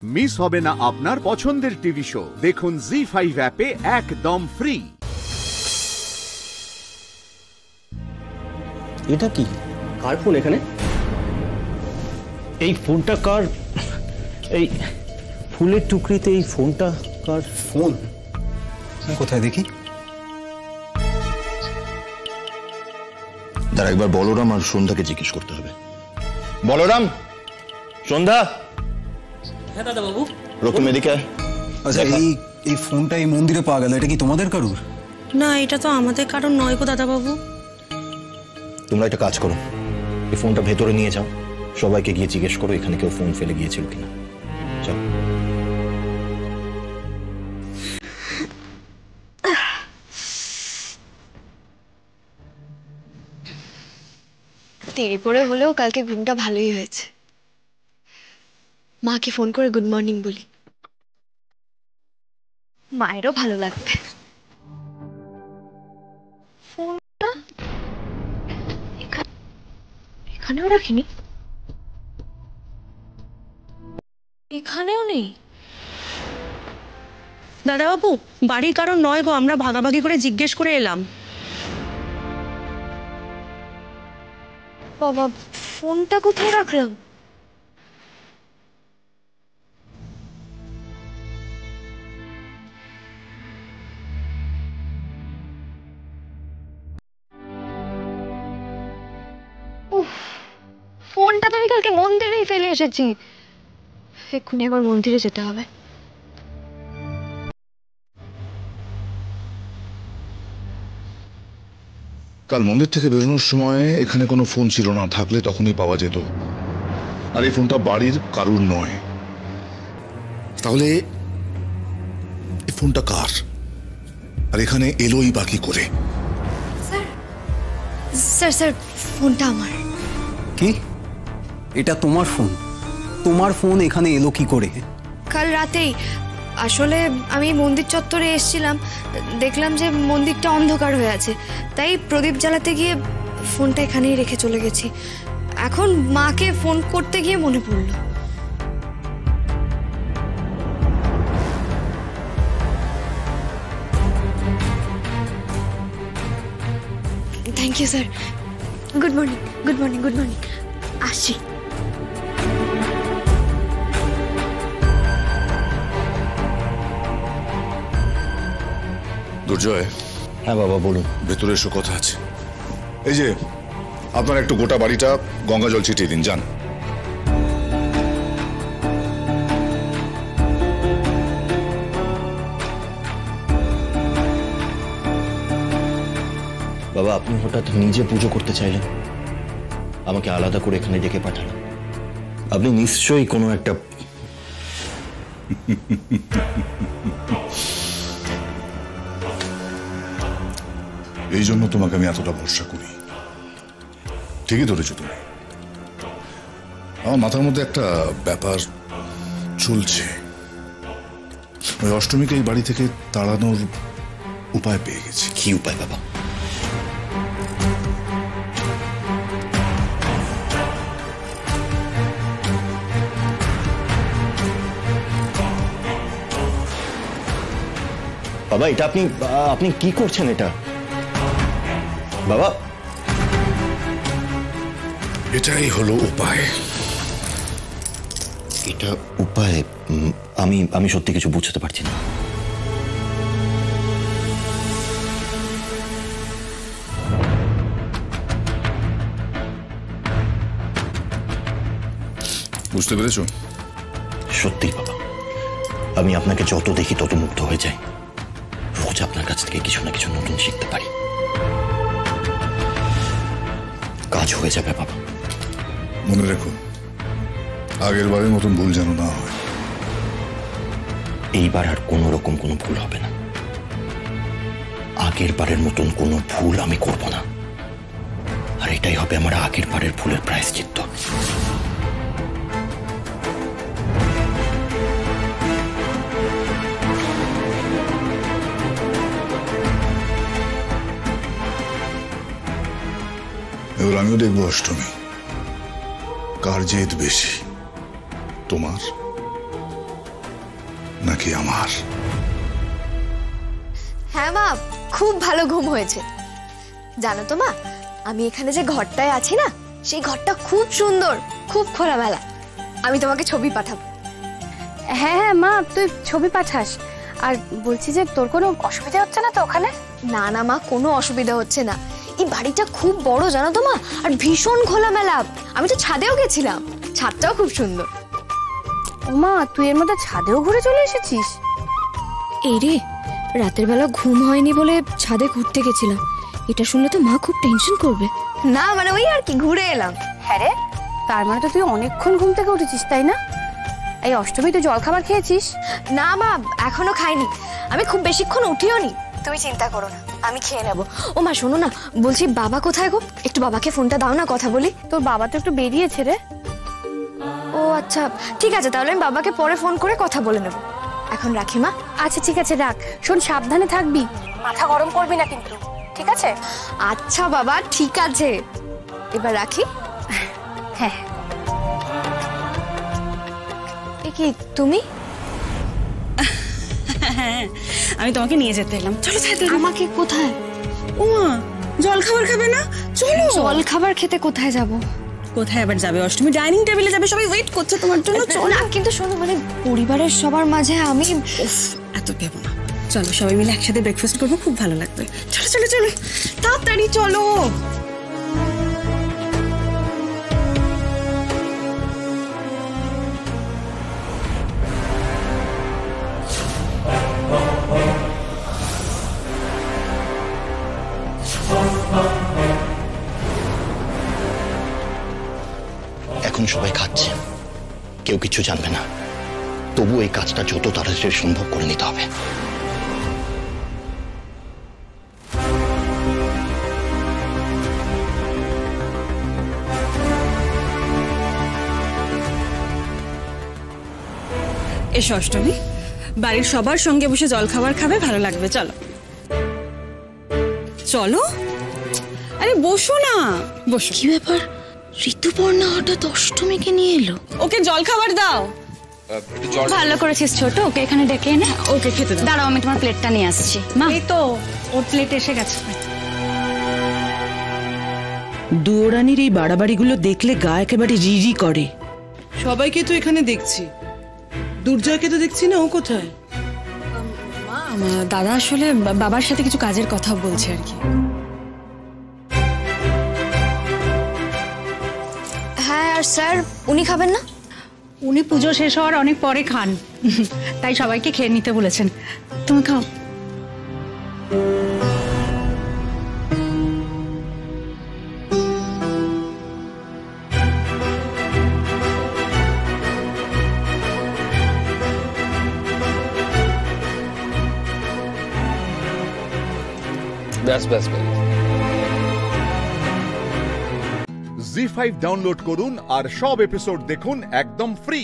Miss হবে না আপনার পছন্দের টিভি শো। দেখুন জি5 অ্যাপে একদম ফ্রি। এটা কি? কার ফোন এখানে? এই ফোনটা কার? এই ফুলের টুকরিতে এই ফোনটা কার? ফোন কোথায় দেখি? দাঁড়া, একবার বলরাম আর সন্ধ্যাকে জিজ্ঞেস করতে হবে। বলরাম, সন্ধ্যা। হ্যাঁ দাদা বাবু। রকম এদিকে। আচ্ছা, এই ফোনটা এই মন্দিরে পাওয়া গেল, এটা কি তোমাদের কারুর? না, এটা তো আমাদের কারণ নয় গো দাদা বাবু। তোমরা একটা কাজ করো, এই ফোনটা ভেতরে নিয়ে যাও, সবাইকে গিয়ে জিজ্ঞেস করো এখানে কেউ ফোন ফেলে গিয়েছিল কিনা। চল। দেরি করে হলেও কালকে ঘুমটা ভালোই হয়েছে। মাকে ফোন করে গুড মর্নিং বলি, মায়েরও ভালো লাগবে। ফোনটা এখানেও রাখিনি, এখানেও নেই। দাদা বাবু, বাড়ির কারণ নয় গো, আমরা ভাগাভাগি করে জিজ্ঞেস করে এলাম। বাবা, ফোনটা কোথায় রাখলাম? ফোনটা তো আমি কালকে মন্দিরেই ফেলে এসেছি। এক্ষুনি একবার মন্দিরে যেতে হবে। কাল মন্দির থেকে বেরোনোর সময় এখানে কোনো ফোন ছিল না, থাকলে তখনই পাওয়া যেত। আর এই ফোনটা বাড়ির কারুর নয়। তাহলে এই ফোনটা কার? আর এখানে এলোই বা কি করে? স্যার স্যার, ফোনটা আমার। কি? এটা তোমার ফোন? তোমার ফোন এখানে এলো কি করে? কাল রাতেই, আসলে আমি মন্দির চত্বরে এসেছিলাম, দেখলাম যে মন্দিরটা অন্ধকার হয়ে আছে, তাই প্রদীপ জ্বালাতে গিয়ে ফোনটা এখানেই রেখে চলে গেছি। এখন মাকে ফোন করতে গিয়ে মনে পড়ল। Thank you sir. Good morning, good morning, good morning. আসছি। দুর্জয়। হ্যাঁ বাবা বলুন। ভেতরে এসো, কথা আছে। এই যে আপনার একটু গোটা বাড়িটা গঙ্গা জল ছিটিয়ে দিন, যান। বাবা, আপনি হঠাৎ নিজে পুজো করতে চাইলেন, আমাকে আলাদা করে এখানে ডেকে পাঠালেন। আপনি নিশ্চয়ই কোনো একটা এই জন্য তোমাকে আমি এতটা ভরসা করি। ঠিকই ধরেছো তুমি। আমার মাথার মধ্যে একটা ব্যাপার চলছে। ওই অষ্টমীকে এই বাড়ি থেকে তাড়ানোর উপায় পেয়ে গেছি। কি উপায় বাবা? বাবা, এটা আপনি কি করছেন এটা? বাবা, এটাই হলো উপায়। এটা উপায়? আমি সত্যি কিছু বুঝতে পারছি না। বুঝতে পেরেছো? সত্যি বাবা, আমি আপনাকে যত দেখি তত মুগ্ধ হয়ে যাই। রোজ আপনার কাছ থেকে কিছু না কিছু নতুন শিখতে পারি। কাজ হয়ে যাবে বাবা। মনে রেখো, আগের বারের মতন ভুল যেন না হয়। এইবার আর কোনো রকম কোনো ভুল হবে না। আগের বারের মতন কোনো ভুল আমি করব না। আর এটাই হবে আমার আগের বারের ভুলের প্রায়শ্চিত্ত। এবার আমিও দেখবো অষ্টমী কার জেদ বেশি, তোমার নাকি আমার? হ্যাঁ মা, খুব ভালো ঘুম হয়েছে। জানো তো মা, আমি এখানে যে ঘরটায় আছি না, সেই ঘরটা খুব সুন্দর, খুব খোলামেলা। আমি তোমাকে ছবি পাঠাবো। হ্যাঁ হ্যাঁ মা, তুই ছবি পাঠাস। আর বলছি যে তোর কোনো অসুবিধা হচ্ছে না তো ওখানে? না না মা, কোনো অসুবিধা হচ্ছে না। এই বাড়িটা খুব বড় জানো তো মা, আর ভীষণ খোলামেলা। আমি তো ছাদেও গেছিলাম, ছাদটাও খুব সুন্দর। ও মা, তুই এর মধ্যে ছাদেও ঘুরে চলে এসেছিস? এই রে, রাতের বেলা ঘুম হয়নি বলে ছাদে ঘুরতে গেছিলাম। এটা শুনলে তো মা খুব টেনশন করবে। না মানে ওই আর কি, ঘুরে এলাম। হ্যাঁ রে, তার মানে তো তুই অনেকক্ষণ ঘুম থেকে উঠেছিস তাই না? এই অষ্টমী তুই জলখাবার খেয়েছিস? না মা, এখনো খাইনি। আমি খুব বেশিক্ষণ উঠিও নি। তুমি চিন্তা করো না, আমি খেয়ে নেবো। ও মা শোনো না, বলছি বাবা কোথায় গো? একটু বাবাকে ফোনটা দাও না, কথা বলি। তোর বাবা তো একটু বেরিয়েছে রে। ও আচ্ছা, ঠিক আছে, তাহলে আমি বাবাকে পরে ফোন করে কথা বলে নেব। এখন রাখি মা। আচ্ছা ঠিক আছে, রাখ। শোন, সাবধানে থাকবি, মাথা গরম করবি না কিন্তু, ঠিক আছে? আচ্ছা বাবা, ঠিক আছে, এবার রাখি। হ্যাঁ। এ কি তুমি? আমি তোমাকে নিয়ে যেতে এলাম। চলো তাড়াতাড়ি। আমাকে কোথায়? ওমা, জল খাবার খাবে না? চলো। জল খাবার খেতে কোথায় যাব? কোথায় আবার যাবে? অষ্টমী ডাইনিং টেবিলে যাবে, সবাই ওয়েট করছে তোমার জন্য। চলো। না কিন্তু শোনো, মানে পরিবারের সবার মাঝে আমি এত দেবো না। চলো সবাই মিলে একসাথে ব্রেকফাস্ট করবো, খুব ভালো লাগবে। চলো চলো চলো, তাড়াতাড়ি চলো। এখন সবাই খাচ্ছে, কেউ কিছু জানবে না। তবু এই কাজটা যত তাড়াতাড়ি সম্ভব করে নিতে হবে। এসো অষ্টমী, বাড়ির সবার সঙ্গে বসে জল খাবার খাবে, ভালো লাগবে। চলো চলো, আরে বসো না, বসো। কি ব্যাপার, ঋতুপর্ণা হঠাৎ অষ্টমীকে নিয়ে এলো? ওকে জল খাবার দাও। ভালো করেছিস ছোট, ওকে এখানে ডেকে এনে ওকে খেতে দাও। দাঁড়াও, আমি তোমার প্লেটটা নিয়ে আসছি। মা, এই তো ওর প্লেট এসে গেছে। দুয়োরানির এই বাড়াবাড়িগুলো দেখলে গা একেবারে রিরি করে। সবাইকে তো এখানে দেখছি, দুর্জয়কে তো দেখছি না, ও কোথায়? দাদা আসলে বাবার সাথে কিছু কাজের কথা বলছে আর কি। হ্যাঁ, আর স্যার উনি খাবেন না? উনি পুজো শেষ হওয়ার অনেক পরে খান, তাই সবাইকে খেয়ে নিতে বলেছেন। তুমি খাও। জি5 ডাউনলোড করুন আর সব এপিসোড দেখুন একদম ফ্রি।